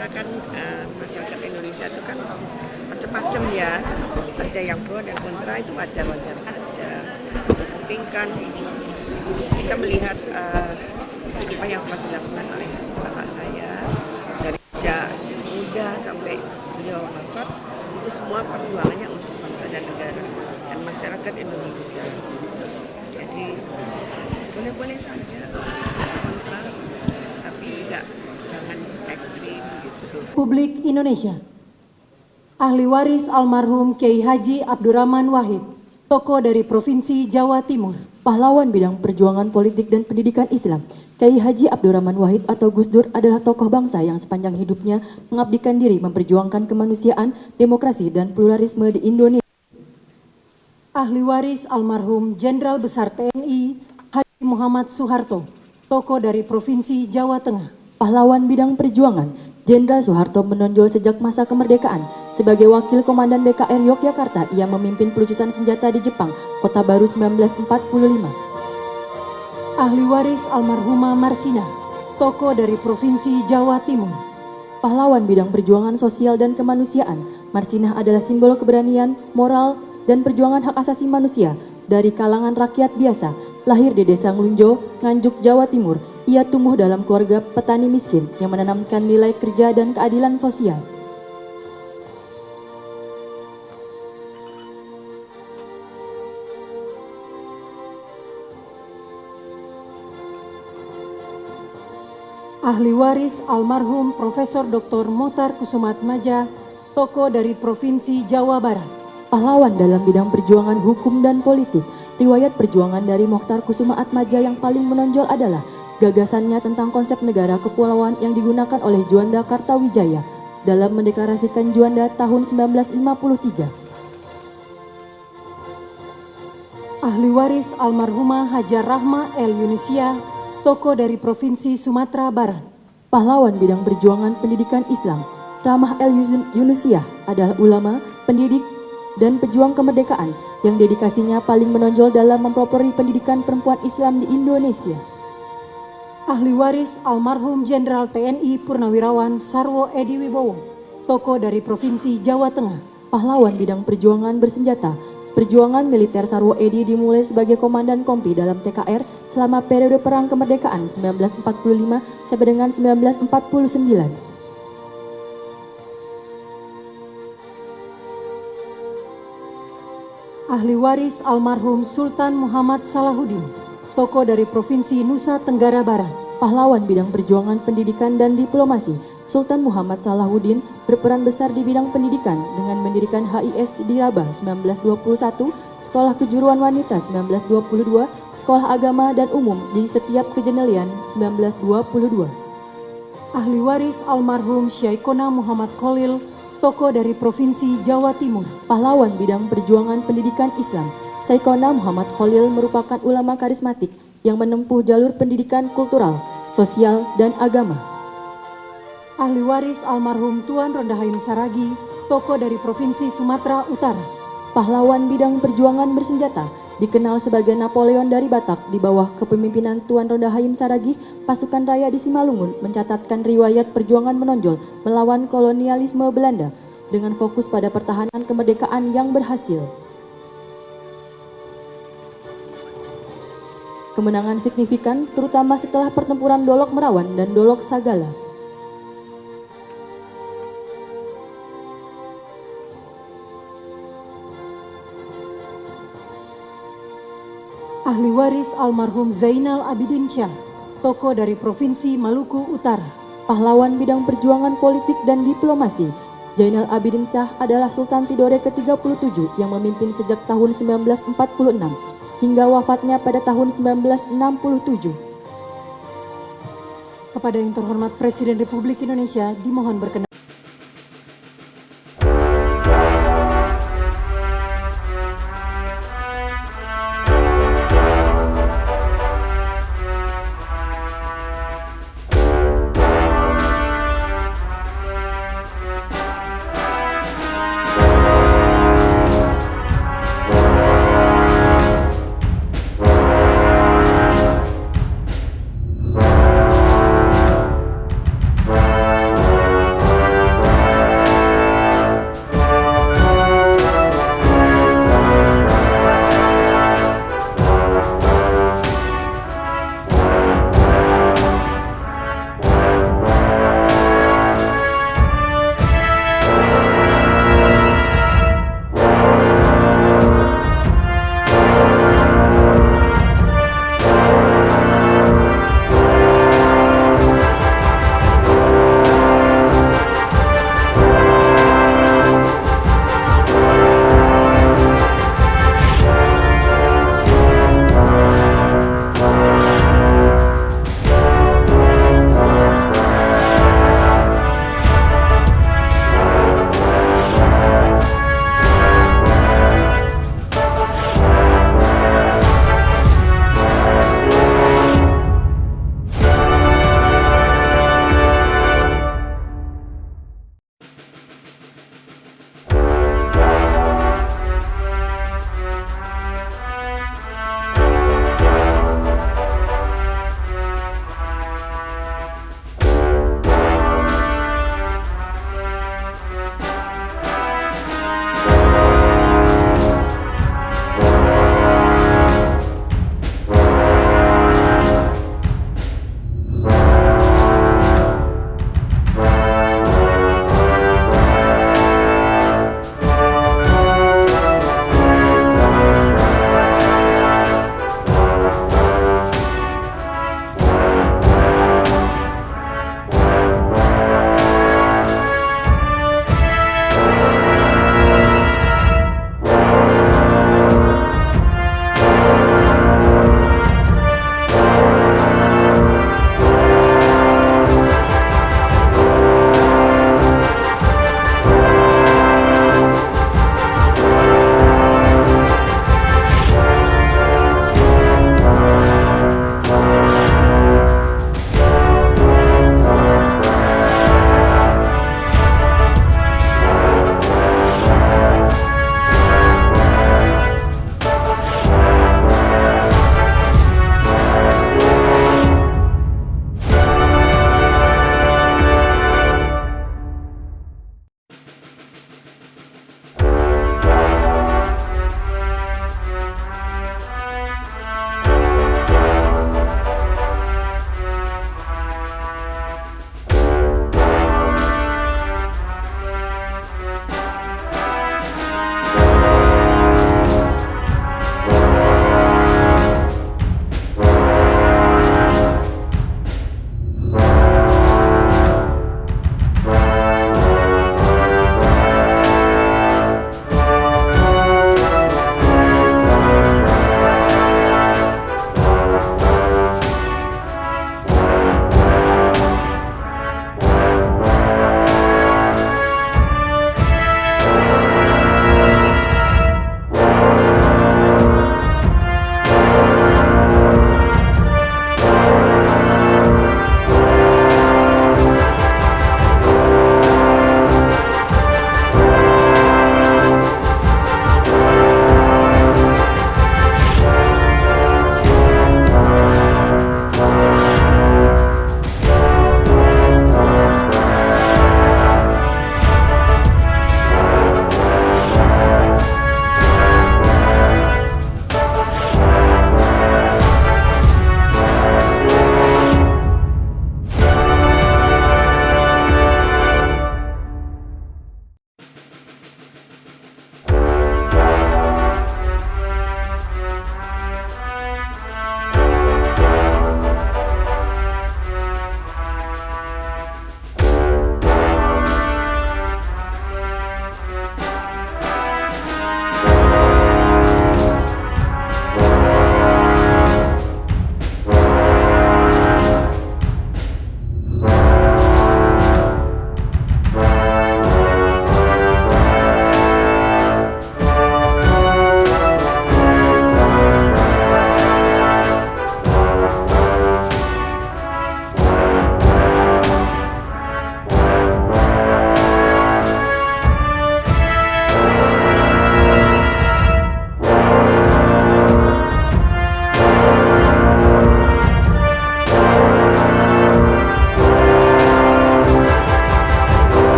kita kan masyarakat Indonesia itu kan macam-macam ya, ada yang pro dan kontra, itu wajar-wajar saja. Tapi kan kita melihat apa yang telah dilakukan oleh bapak saya dari sejak muda sampai beliau wafat, itu semua perjuangannya untuk bangsa dan negara dan masyarakat Indonesia. Jadi boleh-boleh saja kontra, tapi tidak jangan ekstrim gitu. Republik Indonesia. Ahli waris almarhum Kiai Haji Abdurrahman Wahid, tokoh dari Provinsi Jawa Timur, pahlawan bidang perjuangan politik dan pendidikan Islam. Kiai Haji Abdurrahman Wahid atau Gus Dur adalah tokoh bangsa yang sepanjang hidupnya mengabdikan diri memperjuangkan kemanusiaan, demokrasi, dan pluralisme di Indonesia. Ahli waris almarhum Jenderal Besar TNI Haji Muhammad Soeharto, tokoh dari Provinsi Jawa Tengah, pahlawan bidang perjuangan. Jenderal Soeharto menonjol sejak masa kemerdekaan. Sebagai wakil komandan BKR Yogyakarta, ia memimpin pelucutan senjata di Jepang, Kota Baru 1945. Ahli waris almarhumah Marsina, tokoh dari Provinsi Jawa Timur, pahlawan bidang perjuangan sosial dan kemanusiaan. Marsina adalah simbol keberanian, moral, dan perjuangan hak asasi manusia dari kalangan rakyat biasa. Lahir di Desa Nglunjo, Nganjuk, Jawa Timur, ia tumbuh dalam keluarga petani miskin yang menanamkan nilai kerja dan keadilan sosial. Ahli waris almarhum Profesor Dr. Mokhtar Kusumaatmadja, tokoh dari Provinsi Jawa Barat, pahlawan dalam bidang perjuangan hukum dan politik. Riwayat perjuangan dari Mokhtar Kusumaatmadja yang paling menonjol adalah gagasannya tentang konsep negara kepulauan yang digunakan oleh Juanda Kartawijaya dalam mendeklarasikan Juanda tahun 1950. Ahli waris almarhumah Hajar Rahma El Yunisia, tokoh dari Provinsi Sumatera Barat, pahlawan bidang perjuangan pendidikan Islam. Rahmah El Yunisia adalah ulama, pendidik, dan pejuang kemerdekaan yang dedikasinya paling menonjol dalam mempelopori pendidikan perempuan Islam di Indonesia. Ahli waris almarhum Jenderal TNI Purnawirawan Sarwo Edi Wibowo, tokoh dari Provinsi Jawa Tengah, pahlawan bidang perjuangan bersenjata. Perjuangan militer Sarwo Edi dimulai sebagai komandan kompi dalam TKR selama periode Perang Kemerdekaan 1945 sampai dengan 1949. Ahli waris almarhum Sultan Muhammad Salahuddin, tokoh dari Provinsi Nusa Tenggara Barat, pahlawan bidang perjuangan pendidikan dan diplomasi. Sultan Muhammad Salahuddin berperan besar di bidang pendidikan dengan mendirikan HIS di Rabah 1921, Sekolah Kejuruan Wanita 1922, Sekolah Agama dan Umum di setiap Kejenelian 1922. Ahli waris almarhum Syaikona Muhammad Khalil, tokoh dari Provinsi Jawa Timur, pahlawan bidang perjuangan pendidikan Islam. Syaikona Muhammad Khalil merupakan ulama karismatik yang menempuh jalur pendidikan kultural, sosial, dan agama. Ahli waris almarhum Tuan Rondahaim Saragi, tokoh dari Provinsi Sumatera Utara, pahlawan bidang perjuangan bersenjata, dikenal sebagai Napoleon dari Batak. Di bawah kepemimpinan Tuan Rondahaim Saragi, pasukan raya di Simalungun mencatatkan riwayat perjuangan menonjol melawan kolonialisme Belanda dengan fokus pada pertahanan kemerdekaan yang berhasil. Kemenangan signifikan terutama setelah pertempuran Dolok Merawan dan Dolok Sagala. Ahli waris almarhum Zainal Abidin Syah, tokoh dari Provinsi Maluku Utara, pahlawan bidang perjuangan politik dan diplomasi. Zainal Abidin Syah adalah Sultan Tidore ke-37 yang memimpin sejak tahun 1946 hingga wafatnya pada tahun 1967. Kepada yang terhormat Presiden Republik Indonesia, dimohon berkenan.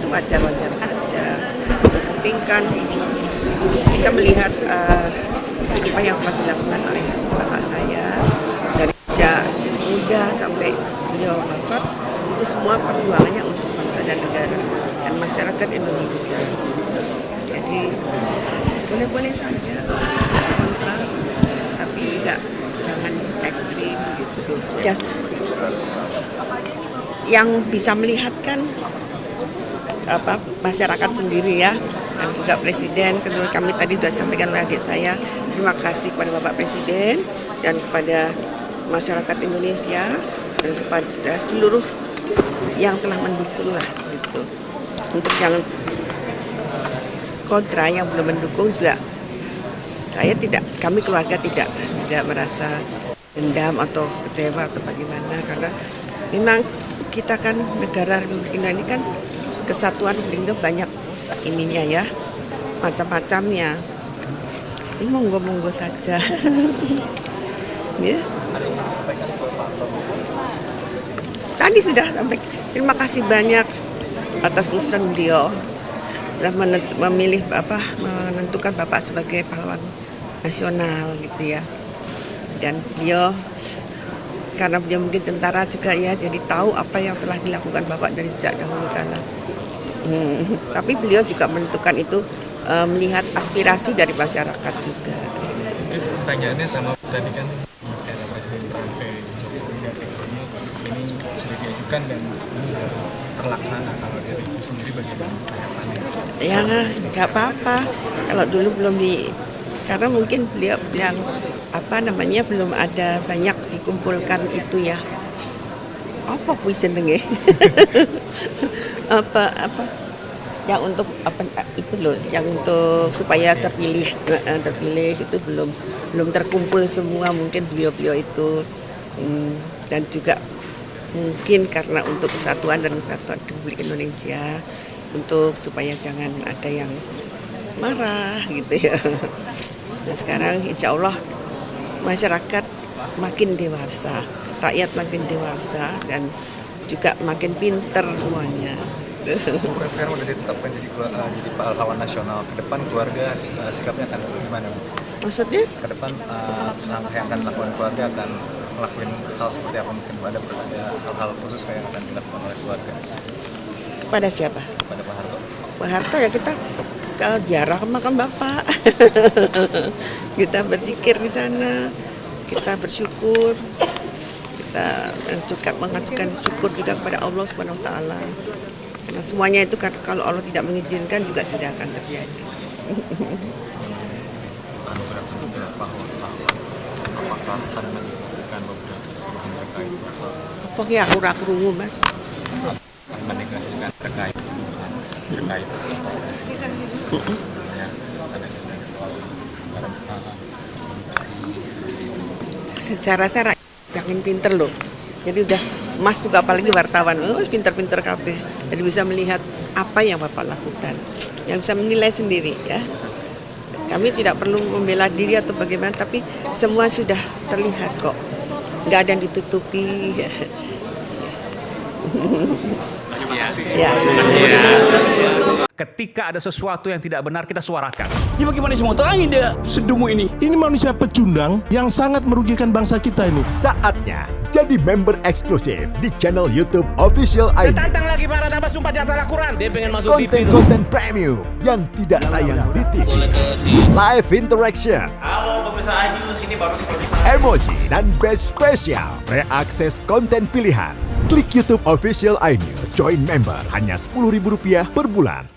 itu wajar-wajar saja. Penting kan kita melihat apa yang telah dilakukan oleh bapak saya dari sejak muda sampai beliau wafat, itu semua perjuangannya untuk bangsa dan negara dan masyarakat Indonesia. Jadi boleh-boleh saja kontra, tapi juga jangan ekstrim gitu. Just yang bisa melihatkan masyarakat sendiri ya, dan juga Presiden. Kedua kami tadi sudah sampaikan oleh adik saya, terima kasih kepada Bapak Presiden dan kepada masyarakat Indonesia dan kepada seluruh yang telah mendukung lah gitu. Untuk yang kontra, yang belum mendukung juga kami keluarga tidak merasa dendam atau kecewa atau bagaimana, karena memang kita kan negara Republik Indonesia ini kan kesatuan Republik Indonesia banyak ininya ya, macam-macamnya. Ini monggo-monggo saja. Ya. Tadi sudah sampai. Terima kasih banyak atas usulan beliau sudah memilih menentukan Bapak sebagai pahlawan nasional gitu ya. Dan beliau karena beliau mungkin tentara juga ya, jadi tahu apa yang telah dilakukan Bapak dari sejak dahulu kala. Tapi beliau juga menentukan itu melihat aspirasi dari masyarakat juga. Pertanyaannya sama tadi kan, era Presiden Trump ini sudah diajukan dan terlaksana. Kalau dari itu sendiri bagaimana tanggapannya? Ya nggak apa-apa. Kalau dulu belum karena mungkin beliau bilang belum ada banyak dikumpulkan itu ya. Apa kuwi jenenge? apa yang untuk itu loh, yang untuk supaya terpilih itu belum terkumpul semua, mungkin beliau itu dan juga mungkin karena untuk kesatuan dan kesatuan Republik Indonesia, untuk supaya jangan ada yang marah gitu ya. Nah, sekarang insya Allah masyarakat makin dewasa, rakyat makin dewasa dan juga makin pinter semuanya. Bukan sekarang udah ditetapkan jadi pahlawan nasional, ke depan keluarga sikapnya akan gimana? Maksudnya? Ke depan langkah yang akan dilakukan keluarga akan melakukan hal seperti apa? Mungkin ada hal-hal khusus yang akan dilakukan oleh keluarga. Pada siapa? Pada Pak Harto. Pak Harto ya kita ke ziarah ke makam Bapak. Kita berzikir di sana, kita bersyukur, kita juga mengajukan syukur juga kepada Allah Subhanahu Wa Taala. Karena semuanya itu kalau Allah tidak mengizinkan juga tidak akan terjadi. Apa ya aku rungu Mas? Menegasikan terkait sebenarnya ada secara yakin pinter loh. Jadi udah Mas juga apalagi wartawan, pinter-pinter kabeh. Jadi bisa melihat apa yang Bapak lakukan, yang bisa menilai sendiri ya. Kami tidak perlu membela diri atau bagaimana, tapi semua sudah terlihat kok. Nggak ada yang ditutupi. Ya. Ketika ada sesuatu yang tidak benar, kita suarakan. Ini bagaimana semua terangin dia sedumu ini? Ini manusia pecundang yang sangat merugikan bangsa kita ini. Saatnya jadi member eksklusif di channel YouTube Official ID. Tantang lagi para tambah sumpah di atas Al-Quran. Dia pengen masuk TV. Konten-konten premium yang tidak tayang di TV. Live interaction. Halo pemirsa iNews, ini baru selesai. Emoji dan badge spesial. Reakses konten pilihan. Klik YouTube Official iNews. Join member hanya Rp10.000 per bulan.